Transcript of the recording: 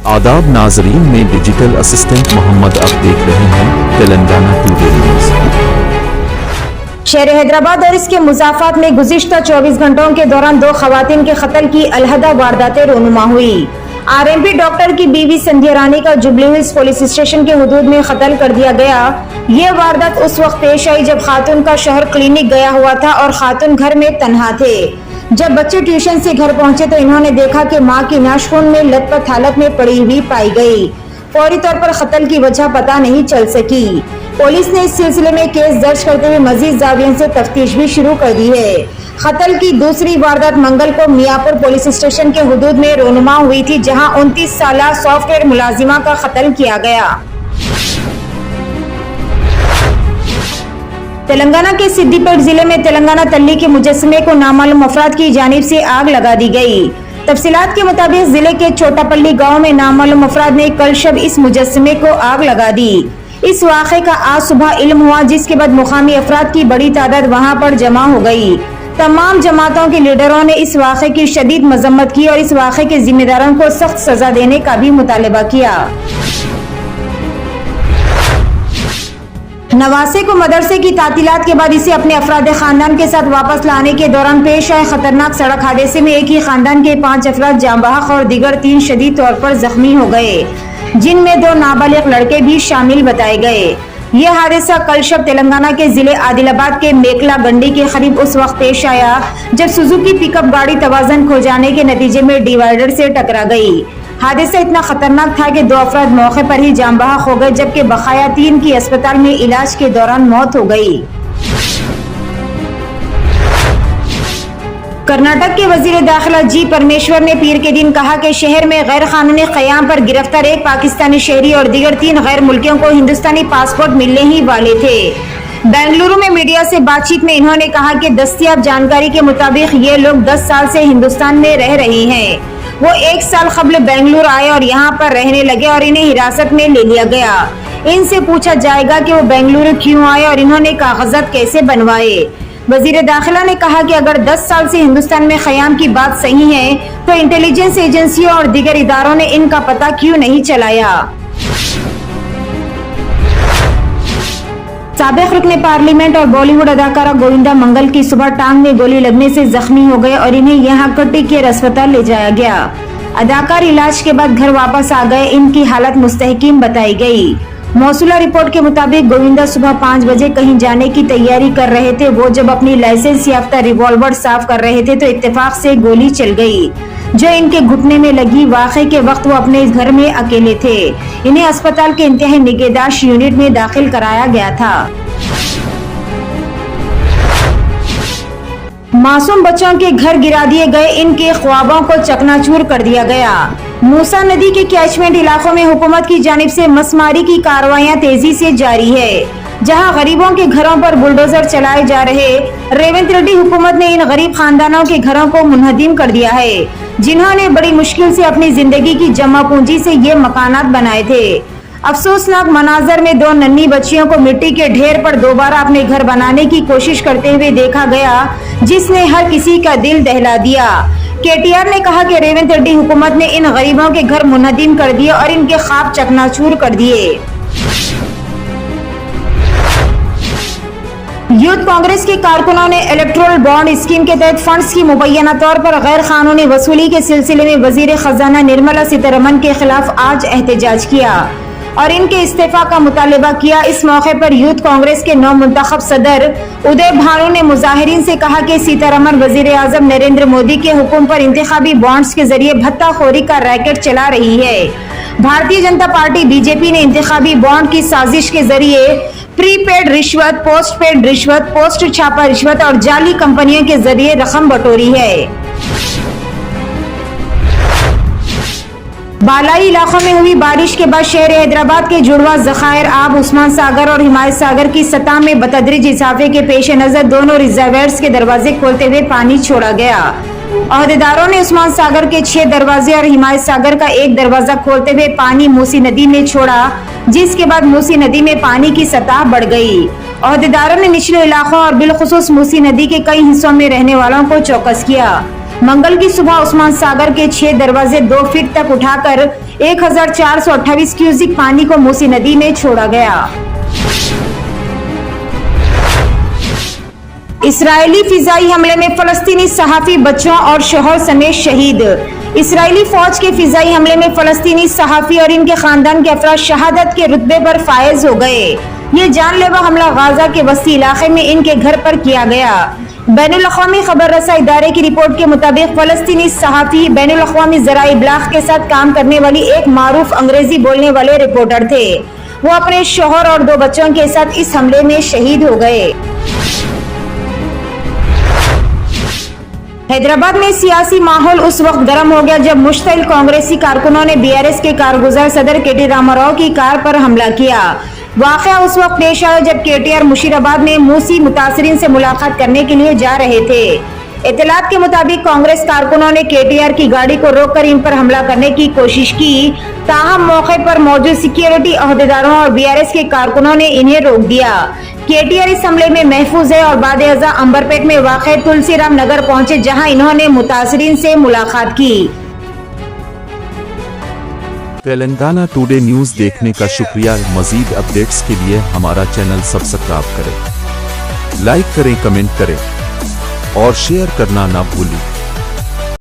आदाब नाजरीन में डिजिटल असिस्टेंट मोहम्मद अब देख रहे हैं तेलंगाना टुडे न्यूज़। शहर हैदराबाद और इसके मुजाफात में गुज़िश्ता 24 घंटों के दौरान 2 खवातीन के कत्ल की अलहदा वारदातें रोनुमा हुई। आरएमपी डॉक्टर की बीवी संध्या रानी का जुबली हिल्स पुलिस स्टेशन के हुदूद में कत्ल कर दिया गया। ये वारदात उस वक्त पेश आई जब खातून का शौहर क्लिनिक गया हुआ था और खातून घर में तन्हा थे। जब बच्चे ट्यूशन से घर पहुंचे तो इन्होंने देखा कि मां की नाशखून में लथपथ हालत में पड़ी हुई पाई गई। फौरी तौर पर कत्ल की वजह पता नहीं चल सकी। पुलिस ने इस सिलसिले में केस दर्ज करते हुए मजीद जावियों से तफ्तीश भी शुरू कर दी है। कत्ल की दूसरी वारदात मंगल को मियापुर पुलिस स्टेशन के हुदूद में रोनुमा हुई थी, जहां 29 साला सॉफ्टवेयर मुलाजिमा का कत्ल किया गया। तेलंगाना के सिद्दीपेट जिले में तेलंगाना तल्ली के मुजस्समे को नामालूम अफराद की जानिब से आग लगा दी गई। तफसीलात के मुताबिक जिले के छोटापल्ली गांव में नामालूम अफराद ने कल शब इस मुजस्समे को आग लगा दी। इस वाक़े का आज सुबह इल्म हुआ, जिसके बाद मुकामी अफराद की बड़ी तादाद वहां पर जमा हो गई। तमाम जमातों के लीडरों ने इस वाक़े की शदीद मजम्मत की और इस वाक़े के जिम्मेदारों को सख्त सजा देने का भी मुतालबा किया। नवासे को मदरसे की तातीलात के बाद इसे अपने अफराद खानदान के साथ वापस लाने के दौरान पेश आए खतरनाक सड़क हादसे में एक ही खानदान के 5 अफराद जाँ बहक और दीगर 3 शदीद तौर पर जख्मी हो गए, जिनमें 2 नाबालिग लड़के भी शामिल बताए गए। यह हादसा कल शब तेलंगाना के जिले आदिलाबाद के मेकला गंडी के करीब उस वक्त पेश आया जब सुजुकी पिकअप गाड़ी तवाज़न खो जाने के नतीजे में डिवाइडर से टकरा गई। हादसा इतना खतरनाक था कि 2 अफराद मौके पर ही जाँ बहक हो गए, जबकि बकाया 3 की अस्पताल में इलाज के दौरान मौत हो गई। कर्नाटक के वजीर दाखिला जी परमेश्वर ने पीर के दिन कहा कि शहर में गैर कानूनी क़याम पर गिरफ्तार एक पाकिस्तानी शहरी और दीगर 3 गैर मुल्कियों को हिंदुस्तानी पासपोर्ट मिलने ही वाले थे। बेंगलुरु में मीडिया से बातचीत में इन्होंने कहा कि दस्तयाब जानकारी के मुताबिक ये लोग 10 साल से हिंदुस्तान में रह रहे हैं। वो 1 साल कबल बेंगलुरु आए और यहाँ पर रहने लगे और इन्हें हिरासत में ले लिया गया। इनसे पूछा जाएगा कि वो बेंगलुरु क्यों आए और इन्होंने कागजात कैसे बनवाए। वजीर दाखिला ने कहा कि अगर 10 साल से हिंदुस्तान में क़याम की बात सही है तो इंटेलिजेंस एजेंसियों और दीगर इदारों ने इनका पता क्यों नहीं चलाया। साबिक रुकने पार्लियामेंट और बॉलीवुड अदाकारा गोविंदा मंगल की सुबह टांग में गोली लगने से जख्मी हो गए और इन्हें यहां कट्टी केयर अस्पताल ले जाया गया। अदाकार इलाज के बाद घर वापस आ गए। इनकी हालत मुस्तहकीम बताई गई। मौसूला रिपोर्ट के मुताबिक गोविंदा सुबह 5 बजे कहीं जाने की तैयारी कर रहे थे। वो जब अपनी लाइसेंस याफ्ता रिवॉल्वर साफ कर रहे थे तो इत्तेफाक से गोली चल गई जो इनके घुटने में लगी। वाक़े के वक्त वो अपने घर में अकेले थे। इन्हें अस्पताल के इंतहाई निगहदाश्त यूनिट में दाखिल कराया गया था। मासूम बच्चों के घर गिरा दिए गए, इनके ख्वाबों को चकनाचूर कर दिया गया। मूसा नदी के कैचमेंट इलाकों में हुकूमत की जानिब से मसमारी की कार्रवाइयां तेजी से जारी है। जहां गरीबों के घरों पर बुलडोजर चलाए जा रहे, रेवंत रेड्डी हुकूमत ने इन गरीब खानदानों के घरों को मुनहदिम कर दिया है, जिन्होंने बड़ी मुश्किल से अपनी जिंदगी की जमा पूंजी से ये मकानात बनाए थे। अफसोसनाक मनाजर में 2 नन्ही बच्चियों को मिट्टी के ढेर पर दोबारा अपने घर बनाने की कोशिश करते हुए देखा गया, जिसने हर किसी का दिल दहला दिया। केटीआर ने कहा कि रेवंत रेड्डी हुकूमत ने इन गरीबों के घर मुनहदिम कर दिए और इनके ख्वाब चकनाचूर कर दिए। यूथ कांग्रेस के कारकुनों ने इलेक्टोरल बॉन्ड स्कीम के तहत फंड्स की मुबैना तौर पर गैर कानूनी वसूली के सिलसिले में वजीर खजाना निर्मला सीतारमण के खिलाफ आज एहतजाज किया और इनके इस्तीफा का मुतालबा किया। इस मौके पर यूथ कांग्रेस के नौ मुंतखब सदर उदय भानु ने मुजाहिरीन से कहा कि सीतारमण वजीर आजम नरेंद्र मोदी के हुक्म पर इंतखाबी बॉन्ड्स के जरिए भत्ताखोरी का रैकेट चला रही है। भारतीय जनता पार्टी बीजेपी ने इंतखाबी बॉन्ड की साजिश के जरिए प्रीपेड रिश्वत, पोस्ट पेड रिश्वत, पोस्ट छापा रिश्वत और जाली कंपनियों के जरिए रकम बटोरी है। बालाई इलाकों में हुई बारिश के बाद शहर हैदराबाद के जुड़वा जखायर आब उस्मान सागर और हिमायत सागर की सतह में बतदरीज इजाफे के पेश नजर दोनों रिजर्वायर्स के दरवाजे खोलते हुए पानी छोड़ा गया। अहदेदारों ने उस्मान सागर के 6 दरवाजे और हिमायत सागर का 1 दरवाजा खोलते हुए पानी मूसी नदी में छोड़ा, जिसके बाद मूसी नदी में पानी की सतह बढ़ गई। अहदेदारों ने निचले इलाकों और बिलखुसूस मूसी नदी के कई हिस्सों में रहने वालों को चौकस किया। मंगल की सुबह उस्मान सागर के 6 दरवाजे 2 फीट तक उठाकर 1428 क्यूसिक पानी को मूसी नदी में छोड़ा गया। इसराइली फिजाई हमले में फलस्तीनी सहाफी बच्चों और शोहर समेत शहीद। इसराइली फौज के फिजाई हमले में फलस्तीनी सहाफी और इनके खानदान के अफराद शहादत के रुतबे पर फायज हो गए। ये जानलेवा हमला गाजा के वस्ती इलाके में इनके घर पर किया गया। बैनुल अक़वामी खबर रसा इदारे की रिपोर्ट के मुताबिक फलस्तीनी सहाफी बैनुल अक़वामी ज़राए इब्लाग के साथ काम करने वाली एक मारूफ अंग्रेजी बोलने वाले रिपोर्टर थे। वो अपने शोहर और 2 बच्चों के साथ इस हमले में शहीद हो गए। हैदराबाद में सियासी माहौल उस वक्त गर्म हो गया जब मुश्तइल कांग्रेसी कारकुनों ने बीआरएस के कारगुजार सदर केटी रामाराव की कार पर हमला किया। वाक़या उस वक्त पेश आया जब केटीआर मुशीराबाद में मूसी मुतासरीन से मुलाकात करने के लिए जा रहे थे। इत्तलात के मुताबिक कांग्रेस कारकुनों ने केटीआर की गाड़ी को रोककर इन पर हमला करने की कोशिश की, ताहम मौके पर मौजूद सिक्योरिटी अहदेदारों और बीआरएस के कारकुनों ने इन्हें रोक दिया। केटीआर इस हमले में महफूज है और बाद-ए-अज़ा अंबरपेट में वाक़े तुलसीराम नगर पहुंचे, जहां इन्होंने मुतासरीन से मुलाकात की। तेलंगाना टुडे न्यूज़ देखने का शुक्रिया। मज़ीद अपडेट्स के लिए हमारा चैनल सब्सक्राइब करें, लाइक करें, कमेंट करें और शेयर करना ना भूलें।